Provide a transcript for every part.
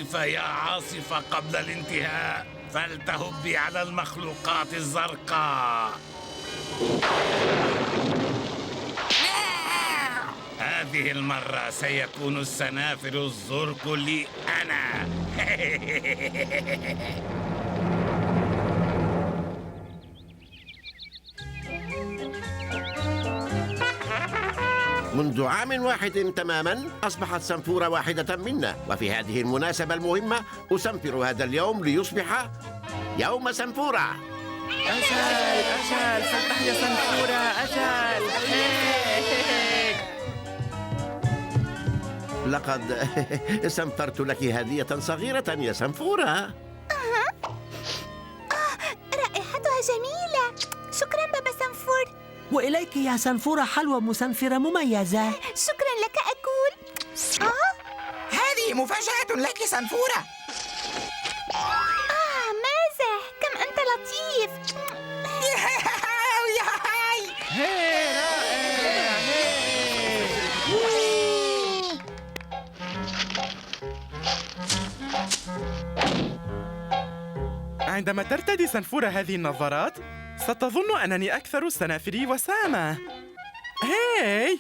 عاصفة يا عاصفة قبل الانتهاء، فلتهبي على المخلوقات الزرقاء. هذه المرة سيكون السنافر الزرق لي أنا. منذ عام واحد تماما أصبحت سنفورة واحدة منا، وفي هذه المناسبة المهمة أسنفر هذا اليوم ليصبح يوم سنفورة. أجل فلتحيا سنفورة أجل. لقد سنفرت لك هدية صغيرة يا سنفورة. رائحتها جميلة. شكرا بابا سنفور. وإليك يا سنفورة حلوى مسنفرة مميزة. شكرا لك أقول. هذه مفاجأة لك سنفورة. مازح، كم أنت لطيف. عندما ترتدي سنفورة هذه النظارات ستظن أنني أكثر السنافر وسامة. هاي،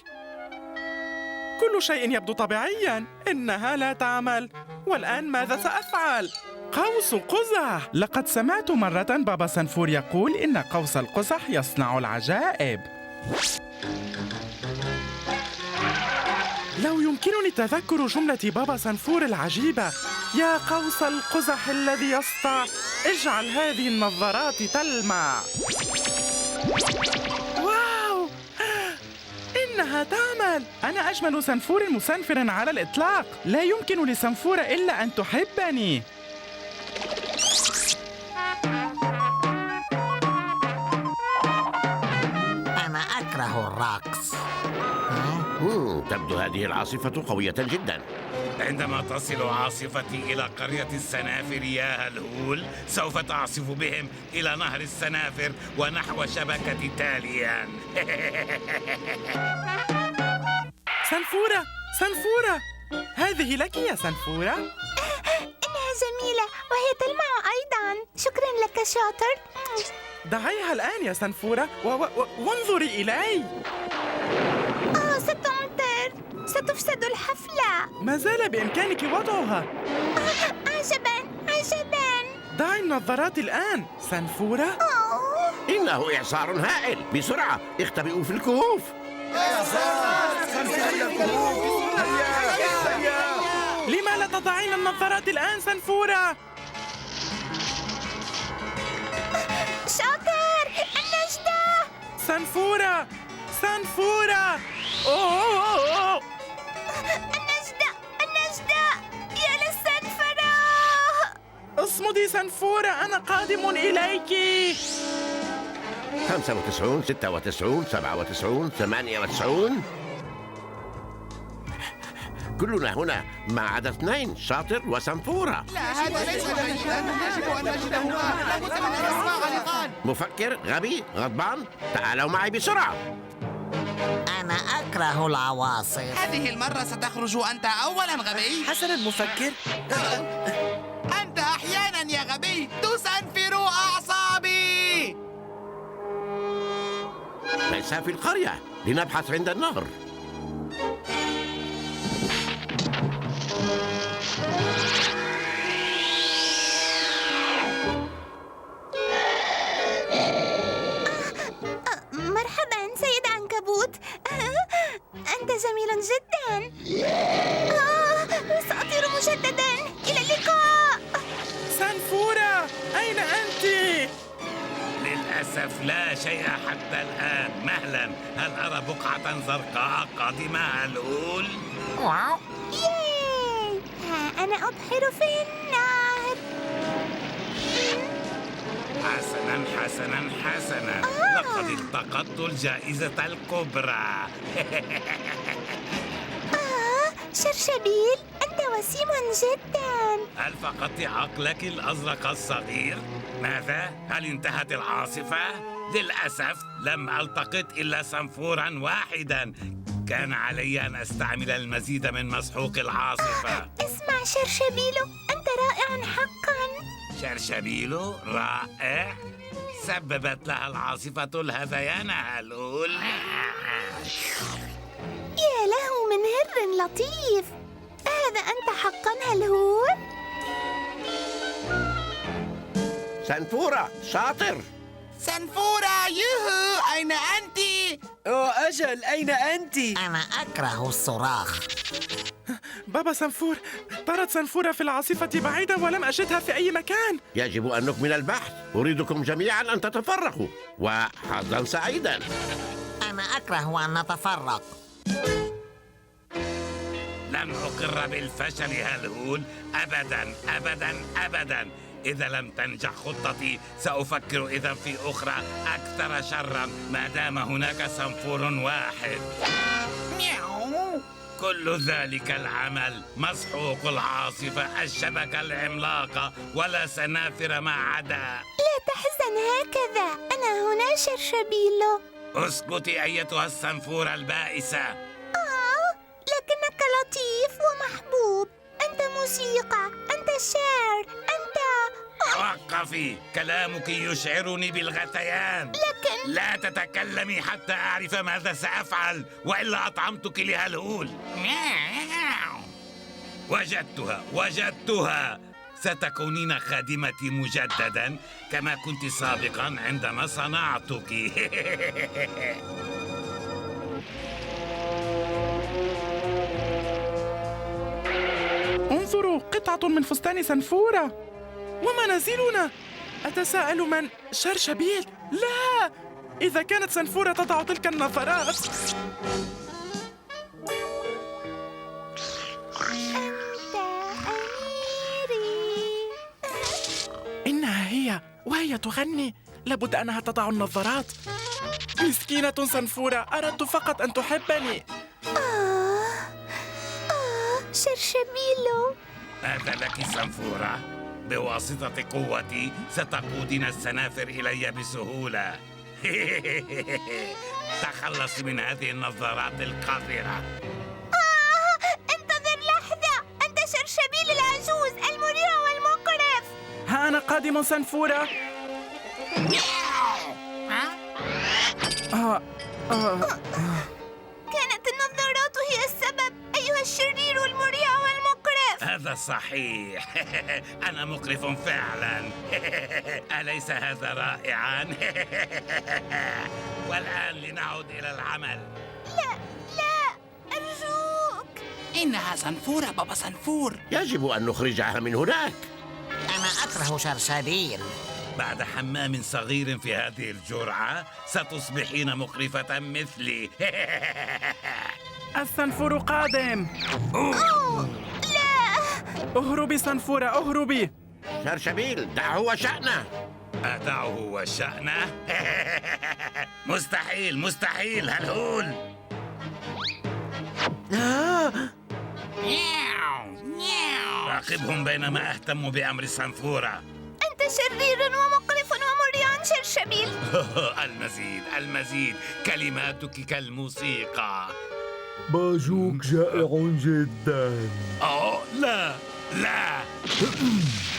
كل شيء يبدو طبيعياً. إنها لا تعمل. والآن ماذا سأفعل؟ قوس قزح. لقد سمعت مرة بابا سنفور يقول إن قوس القزح يصنع العجائب. لو يمكنني تذكر جملة بابا سنفور العجيبة: يا قوس القزح الذي يسطع، اجعل هذه النظارات تلمع. واو، إنها تعمل. أنا أجمل سنفور مسنفر على الإطلاق. لا يمكن لسنفورة إلا أن تحبني. أنا أكره الرقص. تبدو هذه العاصفة قوية جدا. عندما تصل عاصفتي إلى قرية السنافر يا هلهول، سوف تعصف بهم إلى نهر السنافر ونحو شبكة تاليان. سنفورة، سنفورة، هذه لك يا سنفورة. إنها جميلة وهي تلمع أيضا. شكرا لك شاطر. دعيها الآن يا سنفورة وانظري إلي. ستمطر. ستفسد الحفلة. ما زال بإمكانك وضعها. عجبا عجبا. دعي النظارات الآن سنفورة. إنه إعصار هائل. بسرعة اختبئوا في الكهوف. لما لا تضعين النظارات الآن سنفورة؟ شاطر. النجدة. سنفورة، سنفورة. أوه. النجدة النجدة. يا للسنفرة. اصمدي سنفورة، أنا قادم إليك. 95 96 97 98. كلنا هنا ما عدا اثنين، شاطر وسنفورة. مفكر، غبي، غضبان، تعالوا معي بسرعة. أنا أكره العواصف. هذه المرة ستخرج أنت أولاً غبي. حسنا مفكر. أنت أحياناً يا غبي تسنفر أعصابي. ليس في القرية، لنبحث عند النهر. مرحبا سيد عنكبوت. أنت جميل جدا. سأطير مجددا. إلى اللقاء. سنفورة، أين أنت؟ للأسف لا شيء حتى الآن. مهلا، هل أرى بقعة زرقاء قادمة هلهول؟ ياي، ها أنا أبحر في النار. حسنا حسنا حسنا. لقد التقطت الجائزة الكبرى. شرشبيل، أنت وسيم جدا. هل فقدت عقلك الأزرق الصغير؟ ماذا؟ هل انتهت العاصفة؟ للأسف لم ألتقط إلا سنفورا واحدا. كان علي أن أستعمل المزيد من مسحوق العاصفة. اسمع شرشبيل، أنت رائع حقا. شرشبيل رائع. سببت لها العاصفة الهذيان هلول. يا له من هر لطيف. هذا أنت حقا هلهول؟ سنفورة شاطر. سنفورة يوهو، أين أنت؟ أجل، أين أنت؟ أنا أكره الصراخ. بابا سنفور، طارت سنفورة في العاصفة بعيدا ولم أجدها في أي مكان. يجب أن نكمل البحث. أريدكم جميعا أن تتفرقوا، وحظا سعيدا. أنا أكره أن نتفرق. لن أقر بالفشل هلول أبدا أبدا أبدا. إذا لم تنجح خطتي سأفكر إذا في أخرى أكثر شرا ما دام هناك سنفور واحد. مياو. كل ذلك العمل مسحوق العاصفة، الشبكة العملاقة، ولا سنافر ما عدا. لا تحزن هكذا، أنا هنا شرشبيلو. اسكتي أيتها السنفورة البائسة. لكنك لطيف ومحبوب. أنت موسيقى، أنت شعر، أنت... توقفي، كلامك يشعرني بالغثيان. لكن... لا تتكلمي حتى أعرف ماذا سأفعل، وإلا أطعمتك لهلهول. وجدتها. ستكونين خادمتي مجددا كما كنت سابقا عندما صنعتك. انظروا، قطعة من فستان سنفورة ومنازلنا. أتساءل من شرشبيل؟ لا، إذا كانت سنفورة تضع تلك النظارات. أنت أميري. إنها هي، وهي تغني. لابد أنها تضع النظارات. مسكينة سنفورة، أردت فقط أن تحبني. شرشبيلو. هذا لك سنفورة. بواسطة قوتي ستقودين السنافر إلي بسهولة. تخلصي من هذه النظارات القذرة. انتظر لحظة، أنت شرشبيل العجوز المريع والمقرف. ها أنا قادم سنفورة. كانت النظارات هي السبب، أيها الشرير المريع والمقرف. هذا صحيح. أنا مقرف فعلا. أليس هذا رائعا؟ والآن لنعود إلى العمل. لا، أرجوك. إنها سنفورة بابا سنفور. يجب أن نخرجها من هناك. أنا أكره شرشبيل. بعد حمام صغير في هذه الجرعة ستصبحين مقرفة مثلي. السنفور قادم. لا. اهربي سنفورة، اهربي. شرشبيل دعه وشأنه. أدعه وشأنه؟ مستحيل مستحيل هلهول. راقبهم بينما أهتم بأمر السنفورة. أنت شرير ومقرف ومريع شرشبيل. المزيد كلماتك كالموسيقى. باجوك جائع جدا. لا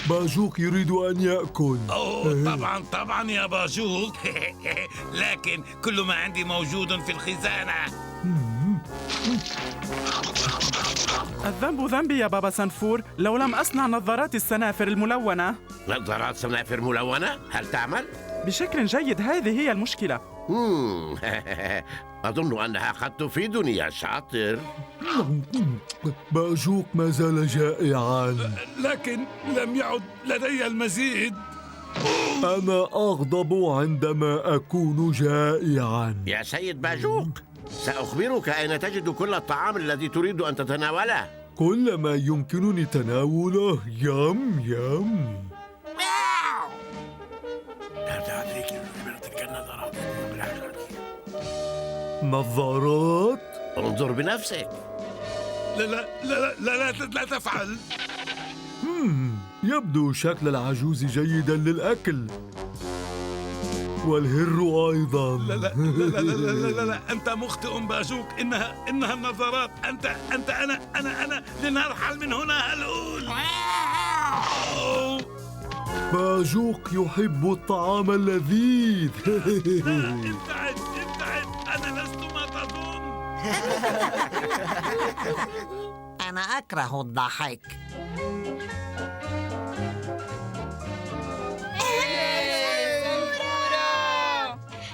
باجوك يريد أن يأكل. طبعا يا باجوك. لكن كل ما عندي موجود في الخزانة. الذنب ذنبي يا بابا سنفور، لو لم أصنع نظارات السنافر الملونة. نظارات سنافر ملونة؟ هل تعمل؟ بشكل جيد، هذه هي المشكلة. أظن أنها قد تفيدني يا شاطر. باجوك ما زال جائعا. لكن لم يعد لدي المزيد. أنا أغضب عندما أكون جائعا. يا سيد باجوك، سأخبرك أين تجد كل الطعام الذي تريد أن تتناوله. كل ما يمكنني تناوله. يم يم. نظارات؟ انظر بنفسك. لا تفعل. يبدو شكل العجوز جيدا للأكل، والهر أيضا. لا أنت مخطئ باجوك. إنها النظارات. أنا لنرحل من هنا هلهول. باجوق يحب الطعام اللذيذ. ابتعد ابتعد، أنا لست ما تظن. أنا أكره الضحك.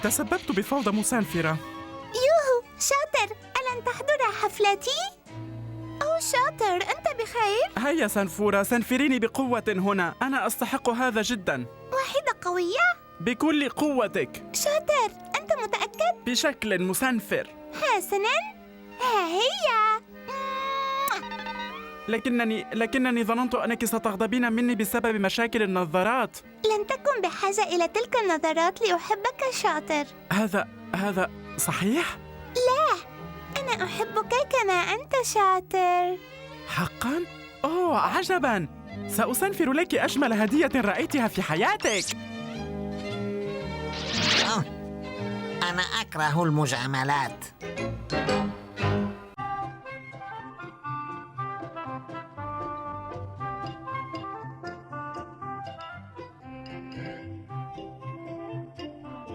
تسببت بفوضى مسنفرة. يوهو شاطر، ألن تحضر حفلتي؟ أوه شاطر، أنت بخير؟ هيا سنفورة، سنفريني بقوة هنا، أنا أستحق هذا جدا. واحدة قوية؟ بكل قوتك. شاطر، أنت متأكد؟ بشكل مسنفر. حسناً، ها هي. لكنني ظننت أنك ستغضبين مني بسبب مشاكل النظارات. لن تكن بحاجة إلى تلك النظرات لأحبك شاطر. هذا صحيح؟ لا، أنا أحبك كما أنت شاطر. حقاً؟ أوه عجباً، سأسنفر لك أجمل هدية رأيتها في حياتك. أنا أكره المجاملات.